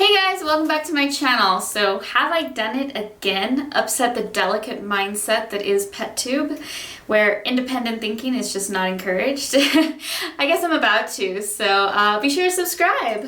Hey guys, welcome back to my channel. So have I done it again? Upset the delicate mindset that is Pettube, where independent thinking is just not encouraged? I guess I'm about to, so be sure to subscribe.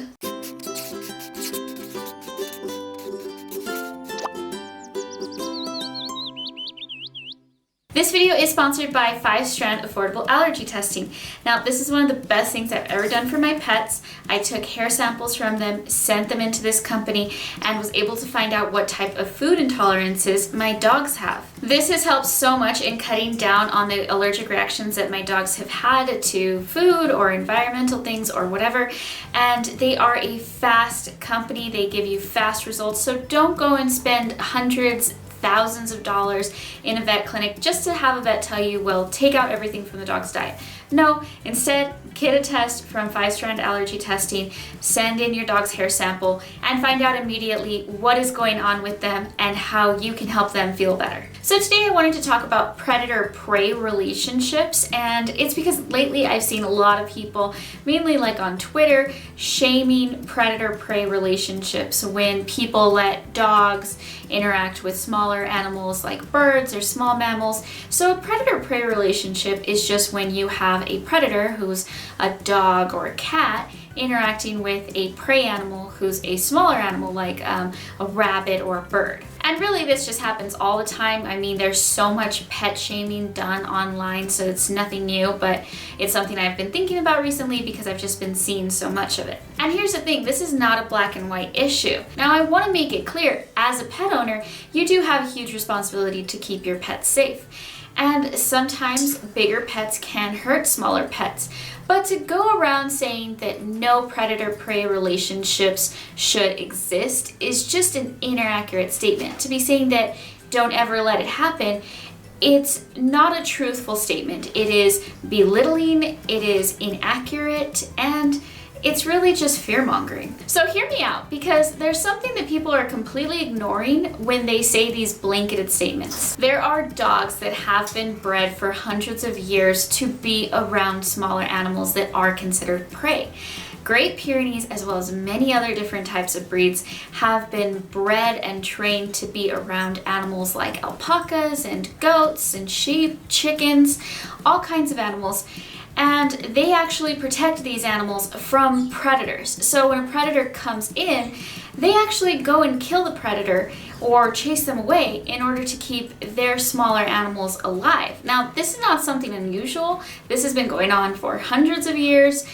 This video is sponsored by 5-strand affordable allergy testing. Now, this is one of the best things I've ever done for my pets. I took hair samples from them, sent them into this company, and was able to find out what type of food intolerances my dogs have. This has helped so much in cutting down on the allergic reactions that my dogs have had to food or environmental things or whatever. And they are a fast company. They give you fast results. So don't go and spend hundreds, thousands of dollars in a vet clinic just to have a vet tell you, well, take out everything from the dog's diet. No, instead, get a test from 5-strand allergy testing, send in your dog's hair sample, and find out immediately what is going on with them and how you can help them feel better. So today I wanted to talk about predator-prey relationships, and it's because lately I've seen a lot of people, mainly like on Twitter, shaming predator-prey relationships when people let dogs interact with smaller animals like birds or small mammals. So a predator-prey relationship is just when you have a predator who's a dog or a cat interacting with a prey animal who's a smaller animal like a rabbit or a bird. And really this just happens all the time. I mean, there's so much pet shaming done online, so it's nothing new, but it's something I've been thinking about recently because I've just been seeing so much of it. And here's the thing, this is not a black and white issue. Now I want to make it clear, as a pet owner, you do have a huge responsibility to keep your pets safe. And sometimes bigger pets can hurt smaller pets. But to go around saying that no predator-prey relationships should exist is just an inaccurate statement. To be saying that don't ever let it happen, it's not a truthful statement. It is belittling, it is inaccurate, and it's really just fear-mongering. So hear me out, because there's something that people are completely ignoring when they say these blanketed statements. There are dogs that have been bred for hundreds of years to be around smaller animals that are considered prey. Great Pyrenees, as well as many other different types of breeds, have been bred and trained to be around animals like alpacas and goats and sheep, chickens, all kinds of animals. And they actually protect these animals from predators. So when a predator comes in, they actually go and kill the predator or chase them away in order to keep their smaller animals alive. Now, this is not something unusual. This has been going on for hundreds of years,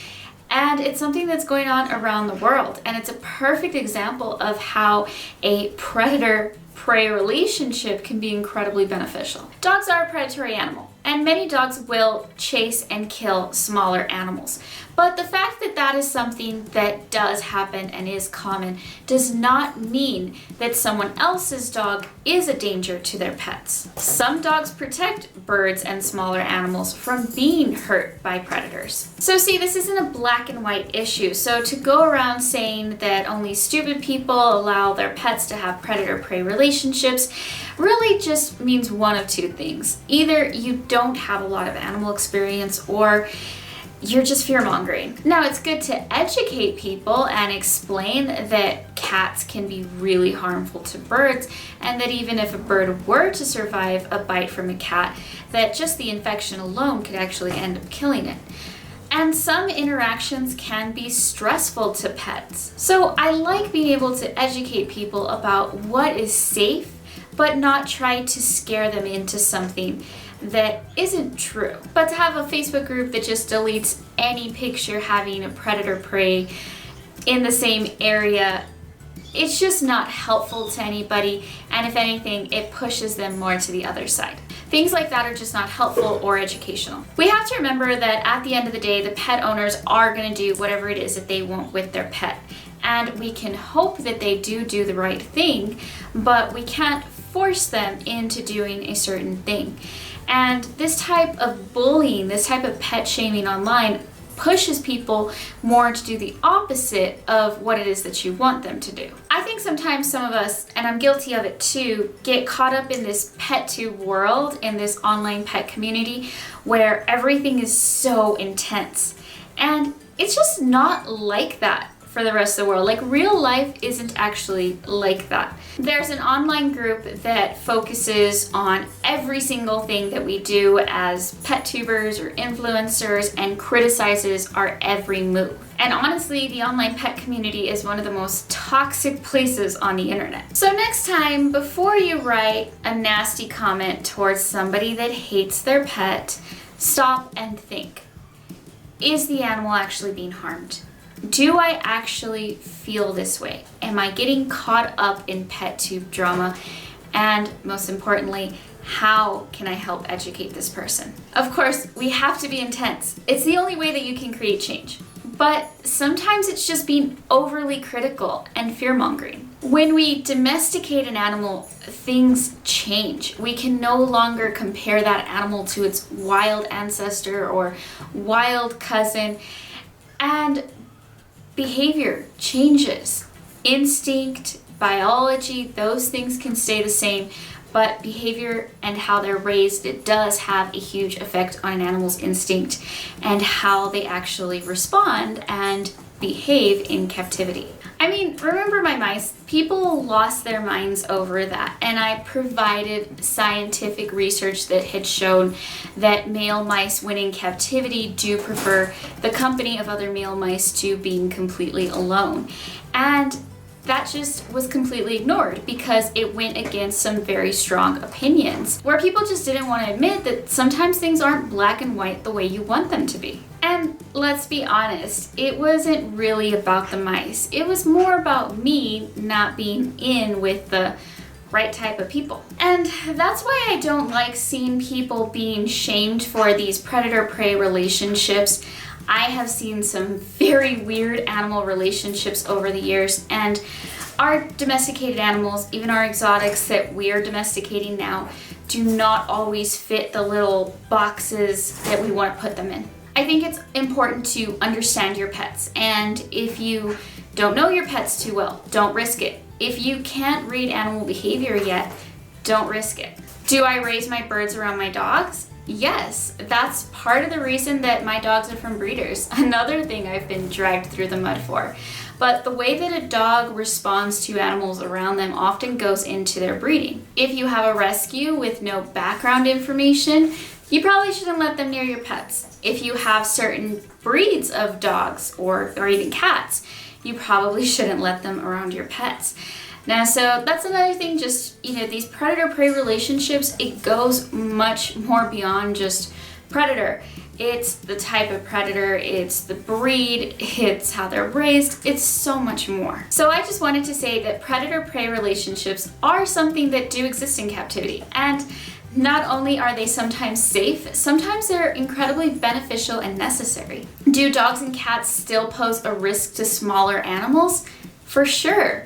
and it's something that's going on around the world. And it's a perfect example of how a predator-prey relationship can be incredibly beneficial. Dogs are a predatory animal, and many dogs will chase and kill smaller animals. But the fact that that is something that does happen and is common does not mean that someone else's dog is a danger to their pets. Some dogs protect birds and smaller animals from being hurt by predators. So see, this isn't a black and white issue. So to go around saying that only stupid people allow their pets to have predator-prey relationships really just means one of two things. Either you don't have a lot of animal experience, or you're just fear-mongering. Now, it's good to educate people and explain that cats can be really harmful to birds, and that even if a bird were to survive a bite from a cat, that just the infection alone could actually end up killing it. And some interactions can be stressful to pets. So I like being able to educate people about what is safe, but not try to scare them into something that isn't true. But to have a Facebook group that just deletes any picture having a predator-prey in the same area, it's just not helpful to anybody, and if anything, it pushes them more to the other side. Things like that are just not helpful or educational. We have to remember that at the end of the day, the pet owners are going to do whatever it is that they want with their pet. And we can hope that they do the right thing, but we can't force them into doing a certain thing. And this type of bullying, this type of pet shaming online pushes people more to do the opposite of what it is that you want them to do. I think sometimes some of us, and I'm guilty of it too, get caught up in this Pettube world, in this online pet community where everything is so intense. And it's just not like that for for the rest of the world. Like, real life isn't actually like that. There's an online group that focuses on every single thing that we do as pet tubers or influencers and criticizes our every move. And honestly, the online pet community is one of the most toxic places on the internet. So next time, before you write a nasty comment towards somebody that hates their pet, stop and think. Is the animal actually being harmed? Do I actually feel this way? Am I getting caught up in pet tube drama? And most importantly, how can I help educate this person? Of course, we have to be intense. It's the only way that you can create change. But sometimes it's just being overly critical and fear-mongering. When we domesticate an animal, things change. We can no longer compare that animal to its wild ancestor or wild cousin, and behavior changes. Instinct, biology, those things can stay the same, but behavior and how they're raised, it does have a huge effect on an animal's instinct and how they actually respond and behave in captivity. I mean, remember my mice? People lost their minds over that, and I provided scientific research that had shown that male mice, when in captivity, do prefer the company of other male mice to being completely alone. And that just was completely ignored because it went against some very strong opinions where people just didn't want to admit that sometimes things aren't black and white the way you want them to be. And let's be honest, it wasn't really about the mice. It was more about me not being in with the right type of people. And that's why I don't like seeing people being shamed for these predator-prey relationships. I have seen some very weird animal relationships over the years, and our domesticated animals, even our exotics that we are domesticating now, do not always fit the little boxes that we want to put them in. I think it's important to understand your pets, and if you don't know your pets too well, don't risk it. If you can't read animal behavior yet, don't risk it. Do I raise my birds around my dogs? Yes, that's part of the reason that my dogs are from breeders. Another thing I've been dragged through the mud for. But the way that a dog responds to animals around them often goes into their breeding. If you have a rescue with no background information, you probably shouldn't let them near your pets. If you have certain breeds of dogs or even cats, you probably shouldn't let them around your pets. Now, so that's another thing, just, these predator-prey relationships, it goes much more beyond just predator. It's the type of predator, it's the breed, it's how they're raised, it's so much more. So I just wanted to say that predator-prey relationships are something that do exist in captivity. And not only are they sometimes safe, sometimes they're incredibly beneficial and necessary. Do dogs and cats still pose a risk to smaller animals? For sure.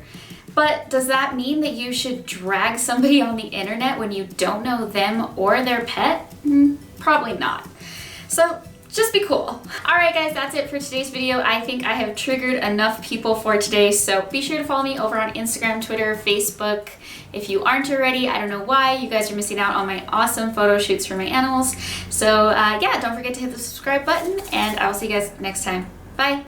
But does that mean that you should drag somebody on the internet when you don't know them or their pet? Probably not. So just be cool. Alright guys, that's it for today's video. I think I have triggered enough people for today, so be sure to follow me over on Instagram, Twitter, Facebook. If you aren't already, I don't know why, you guys are missing out on my awesome photo shoots for my animals. So yeah, don't forget to hit the subscribe button, and I will see you guys next time. Bye!